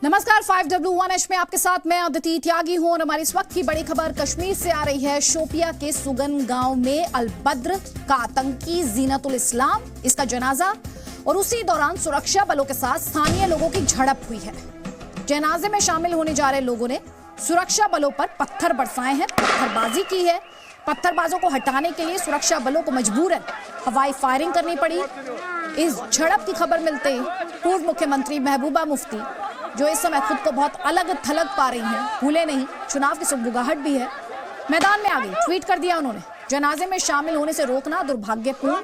नमस्कार, 5W1H में आपके साथ मैं अदिति त्यागी हूं और हमारी इस वक्त की बड़ी खबर कश्मीर से आ रही है। शोपिया के सुगन गांव में अलबद्र का आतंकी जीनतुल इस्लाम, इसका जनाजा और उसी दौरान सुरक्षा बलों के साथ स्थानीय लोगों की झड़प हुई है। जनाजे में शामिल होने जा रहे लोगों ने सुरक्षा बलों पर पत्थर बरसाए हैं, पत्थरबाजी की है। पत्थरबाजों को हटाने के लिए सुरक्षा बलों को मजबूरन हवाई फायरिंग करनी पड़ी। इस झड़प की खबर मिलते ही पूर्व मुख्यमंत्री महबूबा मुफ्ती, जो इस समय खुद को बहुत अलग थलग पा रही हैं, भूले नहीं, चुनाव की सुगबुगाहट भी है, मैदान में आ गई। ट्वीट कर दिया उन्होंने, जनाजे में शामिल होने से रोकना दुर्भाग्यपूर्ण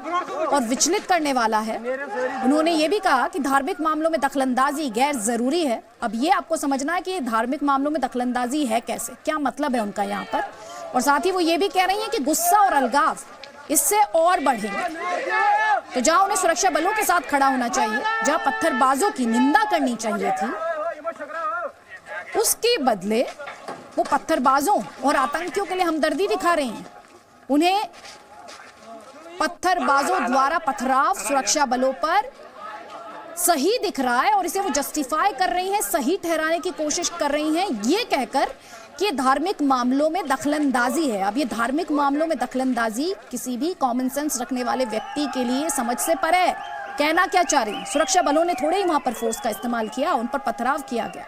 और विचलित करने वाला है। उन्होंने ये भी कहा कि धार्मिक मामलों में दखलंदाजी गैर जरूरी है। अब ये आपको समझना है कि धार्मिक मामलों में दखलंदाजी है कैसे, क्या मतलब है उनका यहाँ पर। और साथ ही वो ये भी कह रही हैं कि गुस्सा और अलगाव इससे और बढ़ेंगे। तो जहां उन्हें सुरक्षा बलों के साथ खड़ा होना चाहिए, जहां पत्थरबाजों की निंदा करनी चाहिए थी, उसके बदले वो पत्थरबाजों और आतंकियों के लिए हमदर्दी दिखा रहे हैं। उन्हें पत्थरबाजों द्वारा पथराव सुरक्षा बलों पर सही दिख रहा है और इसे वो जस्टिफाई कर रही हैं, सही ठहराने की कोशिश कर रही हैं, ये कहकर कि धार्मिक मामलों में दखलंदाजी है। अब ये धार्मिक मामलों में दखलंदाजी किसी भी कॉमन सेंस रखने वाले व्यक्ति के लिए समझ से परे है। कहना क्या चाह रही? सुरक्षा बलों ने थोड़े ही वहां पर फोर्स का इस्तेमाल किया, उन पर पथराव किया गया।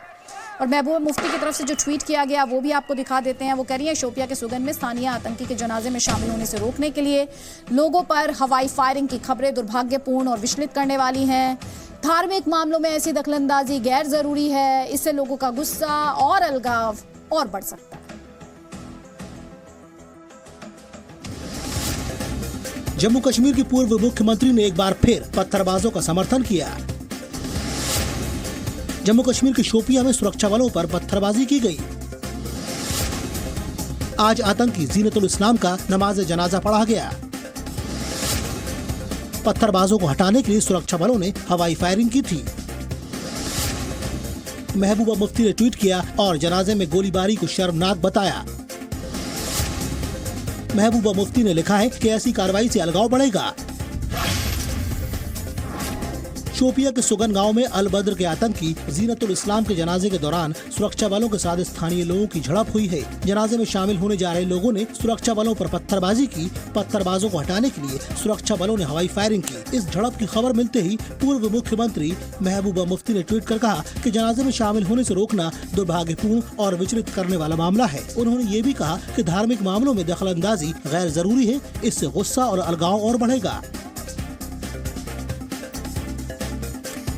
और महबूबा मुफ्ती की तरफ से जो ट्वीट किया गया वो भी आपको दिखा देते हैं। वो कह रही है, शोपिया के सुगन में स्थानीय आतंकी के जनाजे में शामिल होने से रोकने के लिए लोगों पर हवाई फायरिंग की खबरें दुर्भाग्यपूर्ण और विचलित करने वाली हैं। धार्मिक मामलों में ऐसी दखलंदाजी गैर जरूरी है, इससे लोगों का गुस्सा और अलगाव और बढ़ सकता है। जम्मू कश्मीर की पूर्व मुख्यमंत्री ने एक बार फिर पत्थरबाजों का समर्थन किया। जम्मू कश्मीर के शोपिया में सुरक्षा बलों पर पत्थरबाजी की गई। आज आतंकी जीनतुल इस्लाम का नमाज जनाजा पढ़ा गया। पत्थरबाजों को हटाने के लिए सुरक्षा बलों ने हवाई फायरिंग की थी। महबूबा मुफ्ती ने ट्वीट किया और जनाजे में गोलीबारी को शर्मनाक बताया। महबूबा मुफ्ती ने लिखा है कि ऐसी कार्रवाई से अलगाव बढ़ेगा। शोपिया के सुगन गांव में अलबद्र के आतंकी जीनतुल इस्लाम के जनाजे के दौरान सुरक्षा बलों के साथ स्थानीय लोगों की झड़प हुई है। जनाजे में शामिल होने जा रहे लोगों ने सुरक्षा बलों पर पत्थरबाजी की। पत्थरबाजों को हटाने के लिए सुरक्षा बलों ने हवाई फायरिंग की। इस झड़प की खबर मिलते ही पूर्व मुख्यमंत्री महबूबा मुफ्ती ने ट्वीट कर कहा कि जनाजे में शामिल होने से रोकना दुर्भाग्यपूर्ण और विचलित करने वाला मामला है। उन्होंने ये भी कहा कि धार्मिक मामलों में दखलंदाजी गैर जरूरी है, इससे गुस्सा और अलगाव और बढ़ेगा।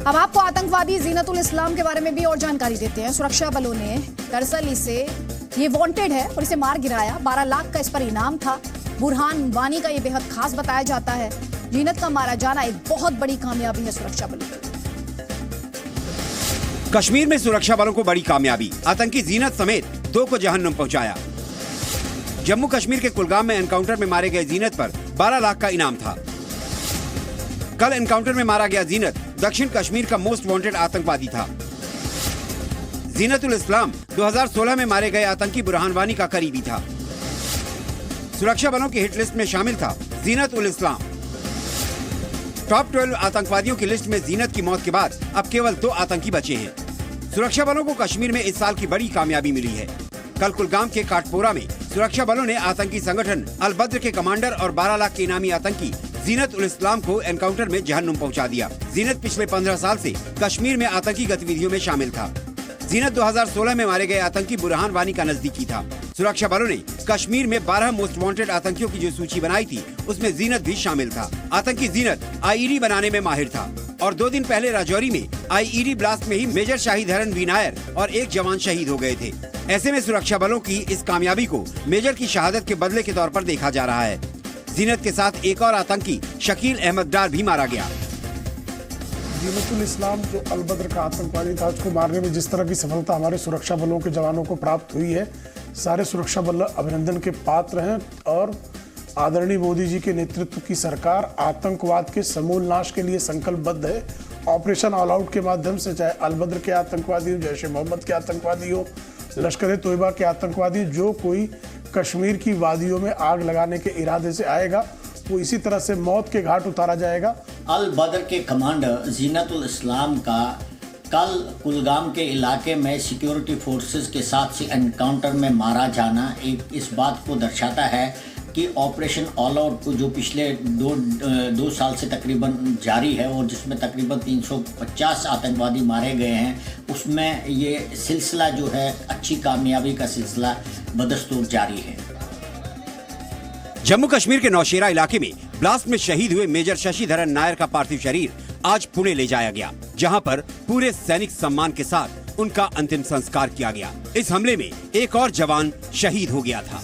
अब आपको आतंकवादी जीनतुल इस्लाम के बारे में भी और जानकारी देते हैं। सुरक्षा बलों ने दरअसल ये वांटेड है और इसे मार गिराया। 12 लाख का इस पर इनाम था। बुरहान वानी का ये बेहद खास बताया जाता है। जीनत का मारा जाना एक बहुत बड़ी कामयाबी है सुरक्षा बलों की। कश्मीर में सुरक्षा बलों को बड़ी कामयाबी, आतंकी जीनत समेत 2 को जहन्नुम पहुंचाया। जम्मू कश्मीर के कुलगाम में एनकाउंटर में मारे गए जीनत पर 12 लाख का इनाम था। कल एनकाउंटर में मारा गया जीनत दक्षिण कश्मीर का मोस्ट वांटेड आतंकवादी था। जीनतुल इस्लाम 2016 में मारे गए आतंकी बुरहान वानी का करीबी था। सुरक्षा बलों की हिट लिस्ट में शामिल था जीनतुल इस्लाम। टॉप 12 आतंकवादियों की लिस्ट में जीनत की मौत के बाद अब केवल 2 आतंकी बचे हैं। सुरक्षा बलों को कश्मीर में इस साल की बड़ी कामयाबी मिली है। कल कुलगाम के काटपोरा में सुरक्षा बलों ने आतंकी संगठन अलबद्र के कमांडर और 12 लाख के इनामी आतंकी जीनतुल इस्लाम को एनकाउंटर में जहन्नुम पहुंचा दिया। जीनत पिछले 15 साल से कश्मीर में आतंकी गतिविधियों में शामिल था। जीनत 2016 में मारे गए आतंकी बुरहान वानी का नजदीकी था। सुरक्षा बलों ने कश्मीर में 12 मोस्ट वांटेड आतंकियों की जो सूची बनाई थी, उसमें जीनत भी शामिल था। आतंकी जीनत आईईडी बनाने में माहिर था और 2 दिन पहले राजौरी में आईईडी ब्लास्ट में ही मेजर शाहिद हरन वी नायर और 1 जवान शहीद हो गए थे। ऐसे में सुरक्षा बलों की इस कामयाबी को मेजर की शहादत के बदले के तौर पर देखा जा रहा है। जीनत के साथ एक और आतंकी शकील अहमद डार भी मारा गया। जीनतुल इस्लाम जो अलबद्र का आतंकवादी था, उसको मारने में जिस तरह की सफलता हमारे सुरक्षा बलों के जवानों को प्राप्त हुई है, सारे सुरक्षा बल अभिनंदन के पात्र हैं। और आदरणीय मोदी जी के नेतृत्व की सरकार आतंकवाद के समूल नाश के लिए संकल्पबद्ध है। ऑपरेशन ऑल आउट के माध्यम से, चाहे अलबद्र के आतंकवादी हो, जैश ए मोहम्मद के आतंकवादी हो, लश्कर ए तोयबा के आतंकवादी, जो कोई कश्मीर की वादियों में आग लगाने के इरादे से आएगा, वो इसी तरह से मौत के घाट उतारा जाएगा। अल बद्र के कमांडर जीनतुल इस्लाम का कल कुलगाम के इलाके में सिक्योरिटी फोर्सेस के साथ से एनकाउंटर में मारा जाना एक इस बात को दर्शाता है कि ऑपरेशन ऑल आउट को जो पिछले दो साल से तकरीबन जारी है और जिसमें तकरीबन 350 आतंकवादी मारे गए हैं, उसमें ये सिलसिला जो है अच्छी कामयाबी का सिलसिला बदस्तूर जारी है। जम्मू कश्मीर के नौशेरा इलाके में ब्लास्ट में शहीद हुए मेजर शशिधरन नायर का पार्थिव शरीर आज पुणे ले जाया गया, जहां पर पूरे सैनिक सम्मान के साथ उनका अंतिम संस्कार किया गया। इस हमले में एक और जवान शहीद हो गया था।